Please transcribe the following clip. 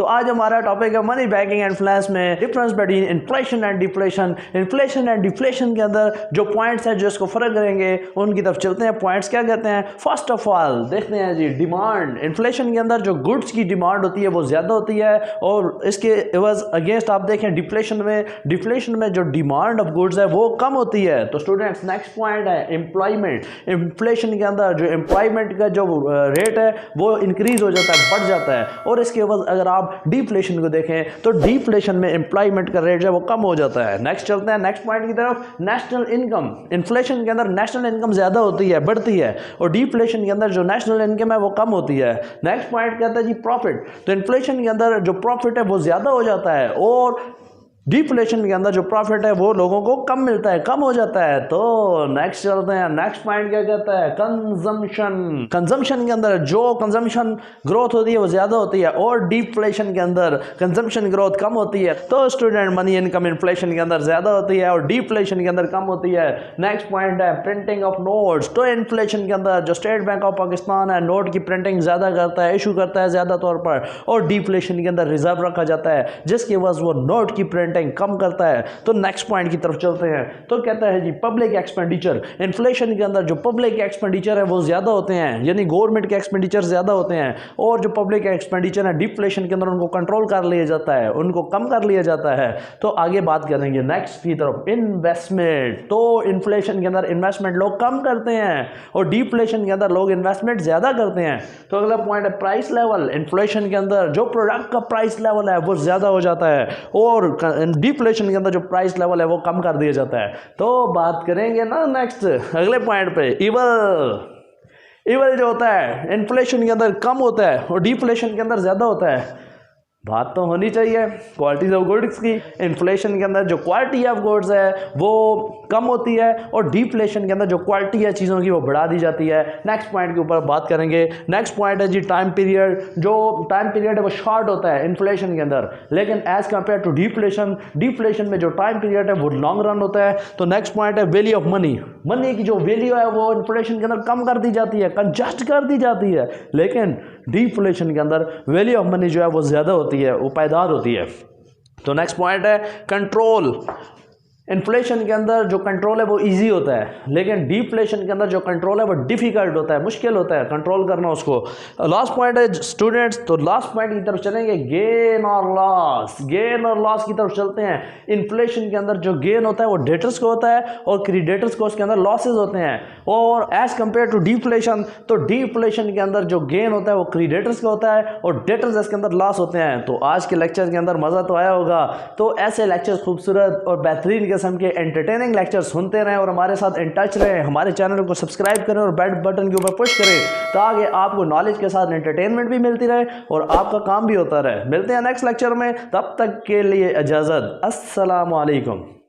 तो आज हमारा टॉपिक है मनी बैकिंग एंड फाइनेंस में difference between inflation and deflation. Inflation and deflation के अंदर जो पॉइंट्स हैं जो इसको फर्क करेंगे उनकी तरफ चलते हैं। पॉइंट्स क्या कहते हैं? फर्स्ट ऑफ ऑल देखते हैं जी डिमांड। इन्फ्लेशन के अंदर जो गुड्स की डिमांड होती है वो ज़्यादा होती है और इसके एवज अगेंस्ट आप देखें डिफ्लेशन में जो डिमांड ऑफ गुड्स है वो कम होती है। तो स्टूडेंट्स नेक्स्ट पॉइंट है एम्प्लॉयमेंट। इन्फ्लेशन के अंदर जो एम्प्लॉयमेंट का जो रेट है वो इंक्रीज हो जाता है, बढ़ जाता है। और इसके एवज अगर आप डिफ्लेशन को देखें तो डिफ्लेशन में एम्प्लॉयमेंट का रेट है वो कम हो जाता है। नेक्स्ट चलते हैं नेक्स्ट पॉइंट की तरफ, नेशनल इनकम। इन्फ्लेशन के अंदर नेशनल इनकम ज्यादा होती है, बढ़ती है, और डिफ्लेशन के अंदर जो नेशनल इनकम है वो कम होती है। नेक्स्ट पॉइंट कहता है जी प्रॉफिट। तो इन्फ्लेशन के अंदर जो प्रॉफिट है वो ज्यादा हो जाता है और डिफ्लेशन के अंदर जो प्रॉफिट है वो लोगों को कम मिलता है, कम हो जाता है। तो नेक्स्ट चलते हैं नेक्स्ट पॉइंट क्या कहता है? कंजम्पशन। कंजम्पशन के अंदर जो कंजम्पशन ग्रोथ होती है वो ज्यादा होती है और डिफ्लेशन के अंदर कंजम्पशन ग्रोथ कम होती है। तो स्टूडेंट मनी इनकम इन्फ्लेशन के अंदर ज्यादा होती है और डिफ्लेशन के अंदर कम होती है। नेक्स्ट पॉइंट है प्रिंटिंग ऑफ नोट्स। तो इन्फ्लेशन के अंदर जो स्टेट बैंक ऑफ पाकिस्तान है नोट की प्रिंटिंग ज्यादा करता है, इशू करता है ज्यादा तौर पर, और डिफ्लेशन के अंदर रिजर्व रखा जाता है जिसकी वजह से वो नोट की प्रिंटिंग कम करता है। तो नेक्स्ट पॉइंट की तरफ चलते हैं। तो कहता है जी पब्लिक एक्सपेंडिचर। इन्फ्लेशन के अंदर जो पब्लिक एक्सपेंडिचर है वो ज्यादा होते हैं, यानी गवर्नमेंट के एक्सपेंडिचर ज्यादा होते हैं, और जो पब्लिक एक्सपेंडिचर है डिफ्लेशन के अंदर उनको कंट्रोल कर लिया जाता है, उनको कम कर लिया जाता है। तो आगे बात करेंगे नेक्स्ट की तरफ, इन्वेस्टमेंट। तो इन्फ्लेशन के अंदर इन्वेस्टमेंट लोग कम करते हैं और डिफ्लेशन के अंदर लोग इन्वेस्टमेंट ज्यादा करते हैं। तो अगला पॉइंट है प्राइस लेवल। इन्फ्लेशन के अंदर जो प्रोडक्ट का प्राइस लेवल है वो ज्यादा हो जाता है और डिफ्लेशन के अंदर जो प्राइस लेवल है वो कम कर दिया जाता है। तो बात करेंगे ना नेक्स्ट अगले पॉइंट पे, इवल जो होता है इन्फ्लेशन के अंदर कम होता है और डिफ्लेशन के अंदर ज्यादा होता है। बात तो होनी चाहिए क्वालिटीज ऑफ गुड्स की। इन्फ्लेशन के अंदर जो क्वालिटी ऑफ गुड्स है वो कम होती है और डिफ्लेशन के अंदर जो क्वालिटी है चीज़ों की वो बढ़ा दी जाती है। नेक्स्ट पॉइंट के ऊपर बात करेंगे। नेक्स्ट पॉइंट है जी टाइम पीरियड। जो टाइम पीरियड है वो शॉर्ट होता है इन्फ्लेशन के अंदर, लेकिन एज कंपेयर टू डिफ्लेशन में जो टाइम पीरियड है वो लॉन्ग रन होता है। तो नेक्स्ट पॉइंट है वैल्यू ऑफ मनी। मनी की जो वैल्यू है वो इन्फ्लेशन के अंदर कम कर दी जाती है, कंजस्ट कर दी जाती है, लेकिन डिफ्लेशन के अंदर वैल्यू ऑफ मनी जो है वो ज्यादा होती है, वो पायदार होती है। तो नेक्स्ट पॉइंट है कंट्रोल। इन्फ्लेशन के अंदर जो कंट्रोल है वो इजी होता है, लेकिन डिफ्लेशन के अंदर जो कंट्रोल है वो डिफिकल्ट होता है, मुश्किल होता है कंट्रोल करना उसको। लास्ट पॉइंट है स्टूडेंट्स, तो लास्ट पॉइंट की तरफ चलेंगे, गेन और लॉस। गेन और लॉस की तरफ चलते हैं। इन्फ्लेशन के अंदर जो गेन होता है वो डेटर्स को होता है और क्रेडिटर्स को उसके अंदर लॉसेज होते हैं, और एज कंपेयर टू डिफ्लेशन तो डिफ्लेशन के अंदर जो गेन होता है वो क्रेडिटर्स का होता है और डेटर्स इसके अंदर लॉस होते हैं। तो आज के लेक्चर के अंदर मजा तो आया होगा। तो ऐसे लेक्चर्स खूबसूरत और बेहतरीन किस्म के एंटरटेनिंग लेक्चर सुनते रहें और हमारे साथ इन टच रहें। हमारे चैनल को सब्सक्राइब करें और बेल बटन के ऊपर पुश करें ताकि आपको नॉलेज के साथ एंटरटेनमेंट भी मिलती रहे और आपका काम भी होता रहे। मिलते हैं नेक्स्ट लेक्चर में, तब तक के लिए इजाजत। अस्सलाम वालेकुम।